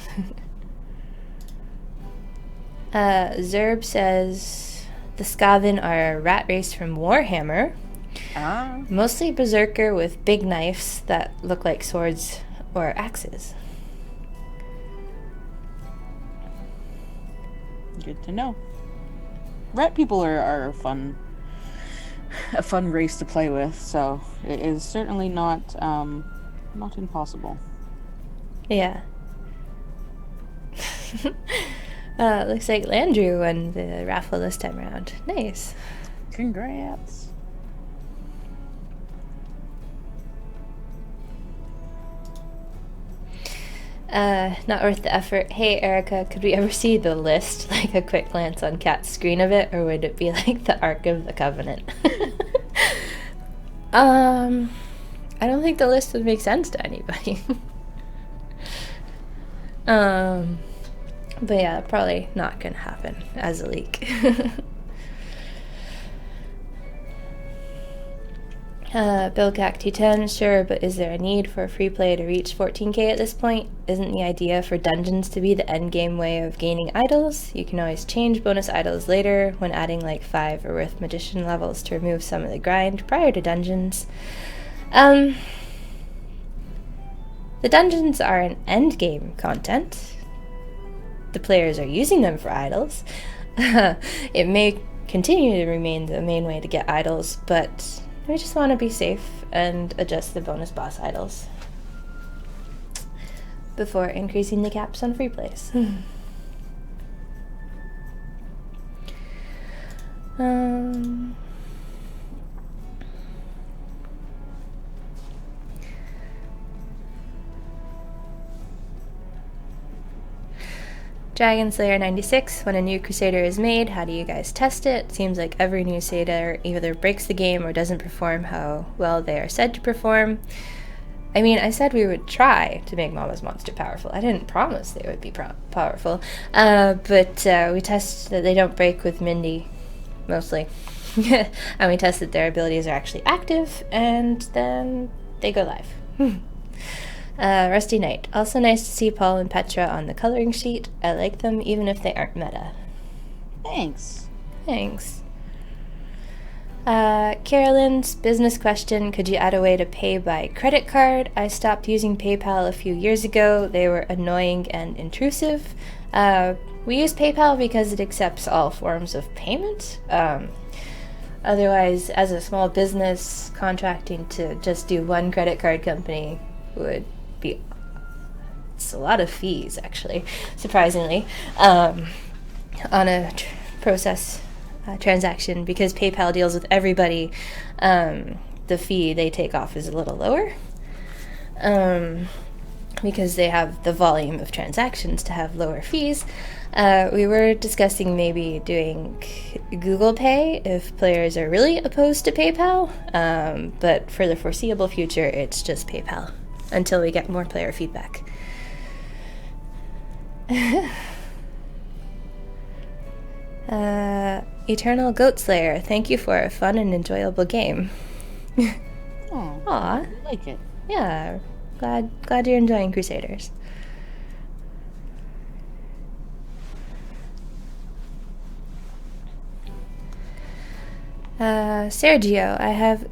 Speaker 1: Zerb says, the Skaven are a rat race from Warhammer. Mostly berserker with big knives that look like swords or axes.
Speaker 2: Good to know. Rat people are a fun race to play with, so it is certainly not impossible.
Speaker 1: Yeah. Looks like Landrew won the raffle this time around. Nice.
Speaker 2: Congrats.
Speaker 1: Not worth the effort. Hey, Erika, could we ever see the list, like a quick glance on Kat's screen of it, or would it be like the Ark of the Covenant? I don't think the list would make sense to anybody. But yeah, probably not gonna happen as a leak. Billcac T10, sure, but is there a need for free play to reach 14k at this point? Isn't the idea for dungeons to be the endgame way of gaining idols? You can always change bonus idols later when adding like 5 or worth magician levels to remove some of the grind prior to dungeons. The dungeons are an endgame content. The players are using them for idols. It may continue to remain the main way to get idols, but we just want to be safe and adjust the bonus boss idols before increasing the caps on free plays. Dragon Slayer 96, when a new Crusader is made, how do you guys test it? Seems like every new Crusader either breaks the game or doesn't perform how well they are said to perform. I mean, I said we would try to make Mama's Monster powerful. I didn't promise they would be powerful. But we test that they don't break with Mindy, mostly. And we test that their abilities are actually active, and then they go live. Rusty Knight. Also nice to see Paul and Petra on the coloring sheet. I like them even if they aren't meta.
Speaker 2: Thanks.
Speaker 1: Thanks. Carolyn's business question, could you add a way to pay by credit card? I stopped using PayPal a few years ago. They were annoying and intrusive. We use PayPal because it accepts all forms of payment. Otherwise, as a small business, contracting to just do one credit card company would be... It's a lot of fees, actually, surprisingly, on a transaction. Because PayPal deals with everybody, the fee they take off is a little lower, because they have the volume of transactions to have lower fees. We were discussing maybe doing Google Pay if players are really opposed to PayPal, but for the foreseeable future it's just PayPal until we get more player feedback. Eternal Goat Slayer, thank you for a fun and enjoyable game.
Speaker 2: Oh,
Speaker 1: Aw.
Speaker 2: I like it.
Speaker 1: Yeah, glad you're enjoying Crusaders. Sergio, I have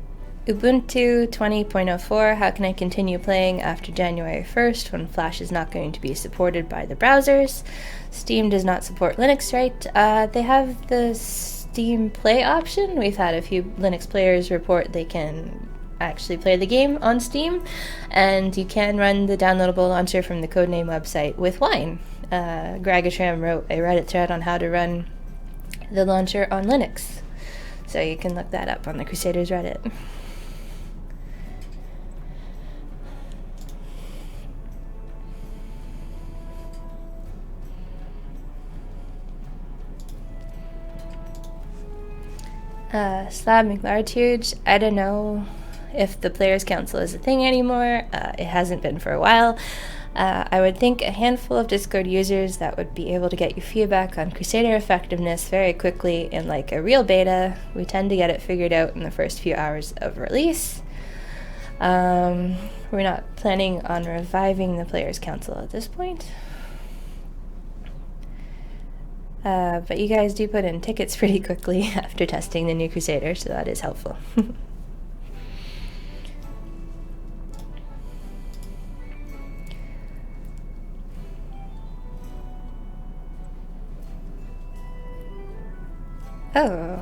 Speaker 1: Ubuntu 20.04. How can I continue playing after January 1st when Flash is not going to be supported by the browsers? Steam does not support Linux, right? They have the Steam Play option. We've had a few Linux players report they can actually play the game on Steam, and you can run the downloadable launcher from the Codename website with Wine. Gragashram wrote a Reddit thread on how to run the launcher on Linux, so you can look that up on the Crusaders Reddit. Slab McLartuge, I don't know if the Players Council is a thing anymore. It hasn't been for a while. I would think a handful of Discord users that would be able to get you feedback on Crusader effectiveness very quickly in like a real beta. We tend to get it figured out in the first few hours of release. We're not planning on reviving the Players Council at this point. But you guys do put in tickets pretty quickly after testing the new Crusader, so that is helpful. Oh.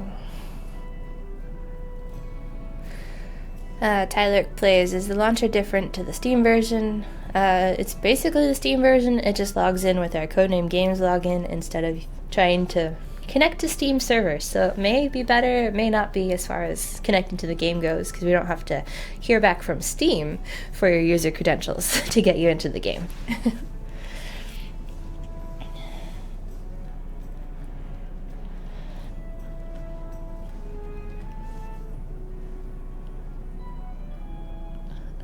Speaker 1: Tyler plays, is the launcher different to the Steam version? It's basically the Steam version, it just logs in with our Codename Games login instead of trying to connect to Steam servers. So it may be better, it may not be as far as connecting to the game goes, because we don't have to hear back from Steam for your user credentials to get you into the game.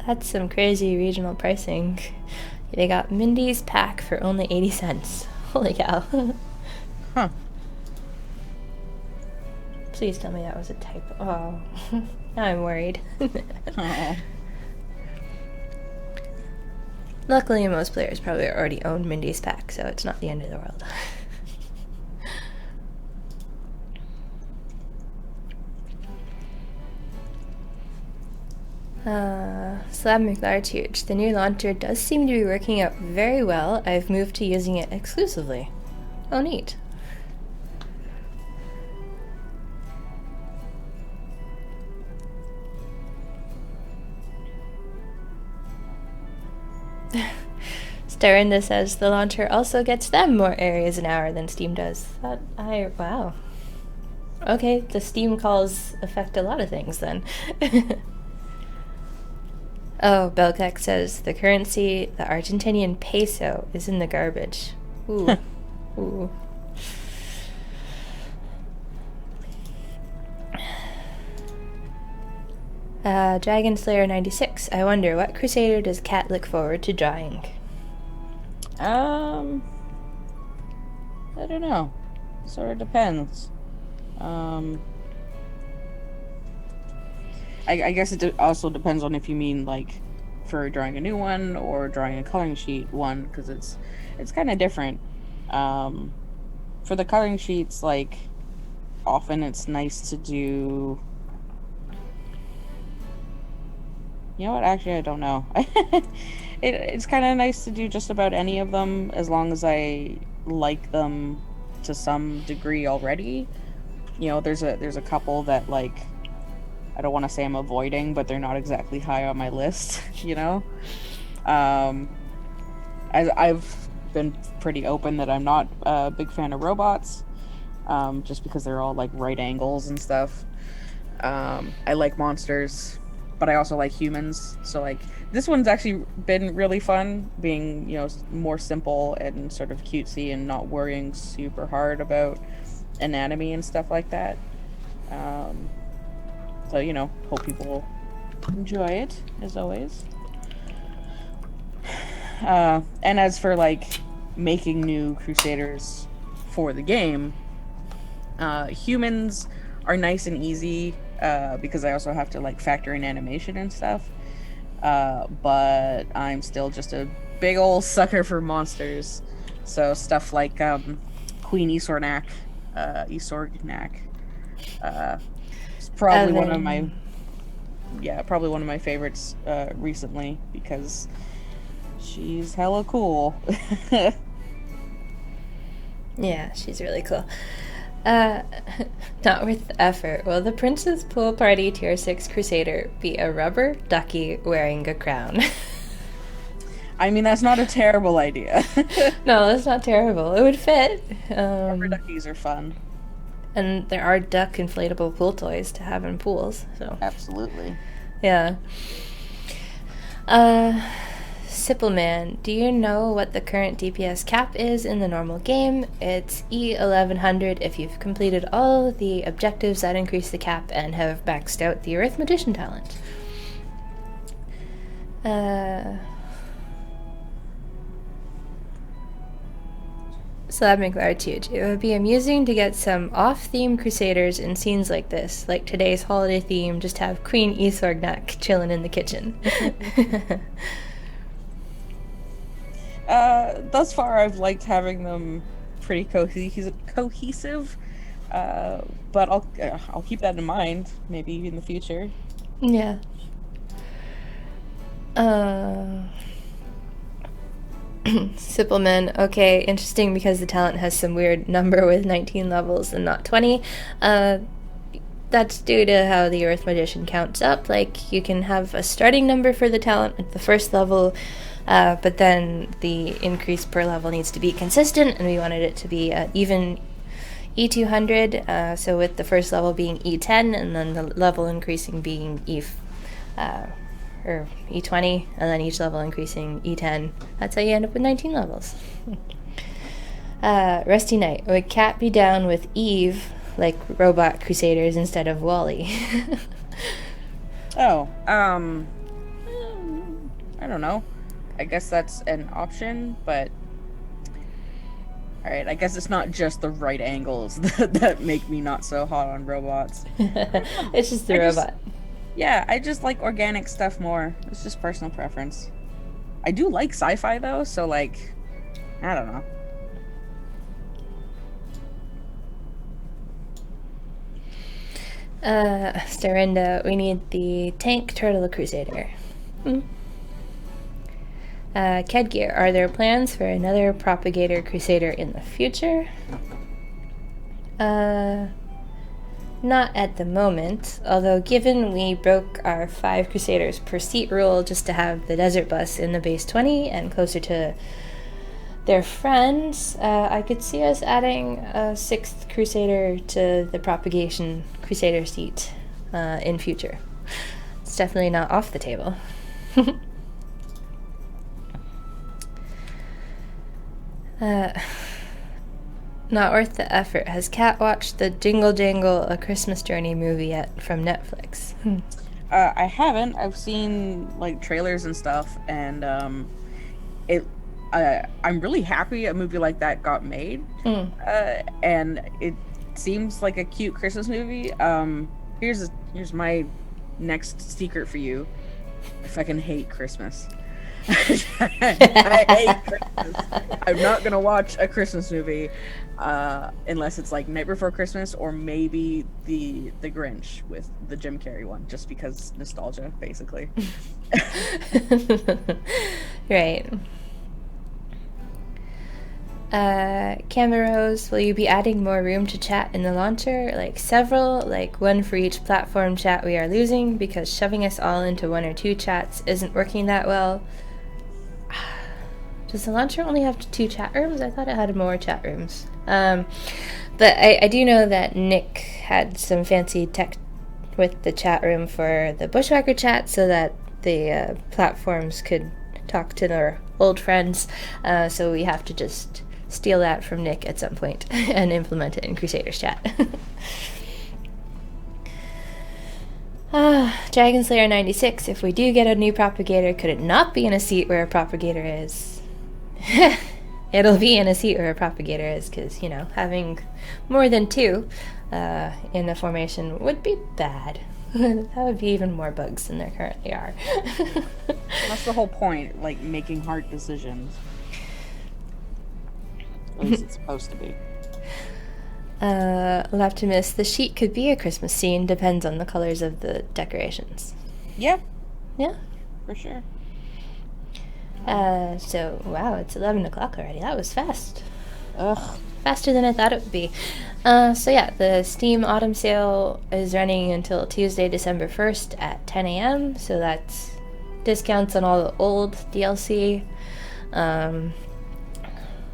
Speaker 1: That's some crazy regional pricing. They got Mindy's pack for only 80 cents. Holy cow.
Speaker 2: Huh.
Speaker 1: Please tell me that was a typo. Oh, now I'm worried.
Speaker 2: Oh.
Speaker 1: Luckily, most players probably already own Mindy's pack, so it's not the end of the world. Slab McLartuge. The new launcher does seem to be working out very well. I've moved to using it exclusively. Oh, neat. Starinda says the launcher also gets them more areas an hour than Steam does. Wow. Okay, the Steam calls affect a lot of things then. Oh, Belkek says the currency, the Argentinian peso, is in the garbage. Ooh. Ooh. Dragon Slayer 96. I wonder, what Crusader does Kat look forward to drawing?
Speaker 2: I don't know. Sort of depends. I guess it also depends on if you mean like for drawing a new one or drawing a coloring sheet one, because it's kind of different. Um, for the coloring sheets, like often it's nice to do. You know what? Actually, I don't know. It's kind of nice to do just about any of them as long as I like them to some degree already. There's a couple that like I don't want to say I'm avoiding, but they're not exactly high on my list, you know? Um, I've been pretty open that I'm not a big fan of robots, just because they're all like right angles and stuff. I like monsters, but I also like humans. So like this one's actually been really fun, being more simple and sort of cutesy and not worrying super hard about anatomy and stuff like that. Um, so hope people enjoy it as always. And as for like making new Crusaders for the game, humans are nice and easy because I also have to like factor in animation and stuff. But I'm still just a big old sucker for monsters. So stuff like Queen Isorgnak. It's probably one of my
Speaker 1: Evan.
Speaker 2: probably one of my favorites recently because she's hella cool.
Speaker 1: Yeah, she's really cool. Uh, Not worth the effort. Will the Princess Pool Party Tier 6 Crusader be a rubber ducky wearing a crown?
Speaker 2: I mean, that's not a terrible idea.
Speaker 1: No, that's not terrible. It would fit.
Speaker 2: Rubber duckies are fun.
Speaker 1: And there are duck inflatable pool toys to have in pools, so
Speaker 2: Absolutely.
Speaker 1: yeah. Uh, Sippleman, do you know what the current DPS cap is in the normal game? It's E1100 if you've completed all the objectives that increase the cap and have maxed out the Arithmetician talent. Slab McLartuge. It would be amusing to get some off-theme Crusaders in scenes like this, like today's holiday theme, just have Queen Isorgnak chilling in the kitchen.
Speaker 2: Thus far, I've liked having them pretty cohesive. But I'll keep that in mind, maybe in the future.
Speaker 1: Yeah. Sippleman, okay, interesting because the talent has some weird number with 19 levels and not 20. That's due to how the Arithmetician counts up. Like, you can have a starting number for the talent at the first level, but then the increase per level needs to be consistent, and we wanted it to be even E200, so with the first level being E10, and then the level increasing being or E20, and then each level increasing E10. That's how you end up with 19 levels. Rusty Knight. Would Kat be down with Eve, like Robot Crusaders, instead of Wally?
Speaker 2: Oh, I don't know. I guess that's an option, but all right. I guess it's not just the right angles that make me not so hot on robots.
Speaker 1: It's just the
Speaker 2: I
Speaker 1: robot.
Speaker 2: Yeah, I just like organic stuff more. It's just personal preference. I do like sci-fi though, so like, I don't know.
Speaker 1: Starinda, we need the Tank Turtle Crusader. Kedgear, are there plans for another Propagator Crusader in the future? Not at the moment, although given we broke our 5 Crusaders per seat rule just to have the Desert Bus in the base 20 and closer to their friends, I could see us adding a 6th Crusader to the Propagation Crusader seat in future. It's definitely not off the table. Not worth the effort. Has Kat watched the Jingle Jangle A Christmas Journey movie yet from Netflix?
Speaker 2: I haven't. I've seen like trailers and stuff, and it. I'm really happy a movie like that got made, and it seems like a cute Christmas movie. Here's my next secret for you. I fucking hate Christmas. I hate Christmas. I'm not gonna watch a Christmas movie unless it's like Night Before Christmas or maybe the Grinch with the Jim Carrey one, just because nostalgia, basically.
Speaker 1: Right. Camera Rose, will you be adding more room to chat in the launcher? Like several, like one for each platform chat we are losing, because shoving us all into one or two chats isn't working that well. Does the launcher only have 2 chat rooms? I thought it had more chat rooms. But I do know that Nick had some fancy tech with the chat room for the Bushwhacker chat so that the platforms could talk to their old friends. So we have to just steal that from Nick at some point and implement it in Crusaders chat. Dragon Slayer 96, if we do get a new propagator, could it not be in a seat where a propagator is? It'll be in a seat where a propagator is, because, you know, having more than 2 in a formation would be bad. That would be even more bugs than there currently are.
Speaker 2: That's the whole point, like making hard decisions. At least it's supposed to be.
Speaker 1: Optimus, the sheet could be a Christmas scene, depends on the colors of the decorations.
Speaker 2: Yeah.
Speaker 1: Yeah?
Speaker 2: For sure.
Speaker 1: So, wow, it's 11 o'clock already. That was fast.
Speaker 2: Ugh.
Speaker 1: Faster than I thought it would be. So yeah, the Steam Autumn Sale is running until Tuesday, December 1st at 10 a.m. So that's discounts on all the old DLC,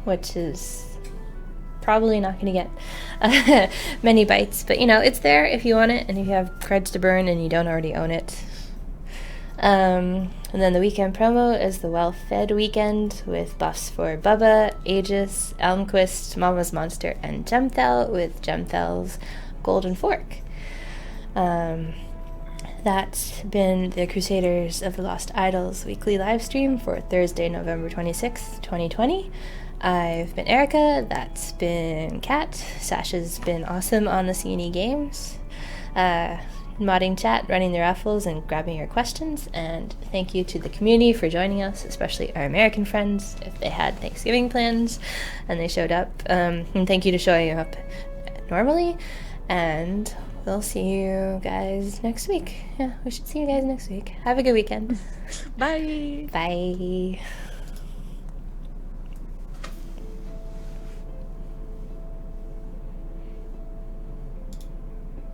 Speaker 1: which is probably not going to get many bites. But, you know, it's there if you want it and if you have creds to burn and you don't already own it. And then the weekend promo is the Well-Fed weekend with buffs for Bubba, Aegis, Elmquist, Mama's Monster, and Gemthel with Gemthel's Golden Fork. That's been the Crusaders of the Lost Idols weekly live stream for Thursday, November 26th, 2020. I've been Erika, that's been Kat. Sasha's been awesome on the CNE games. Modding chat, running the raffles, and grabbing your questions. And thank you to the community for joining us, especially our American friends, if they had Thanksgiving plans and they showed up. And thank you to showing up normally. And we'll see you guys next week. Yeah, we should see you guys next week. Have a good weekend.
Speaker 2: Bye.
Speaker 1: Bye.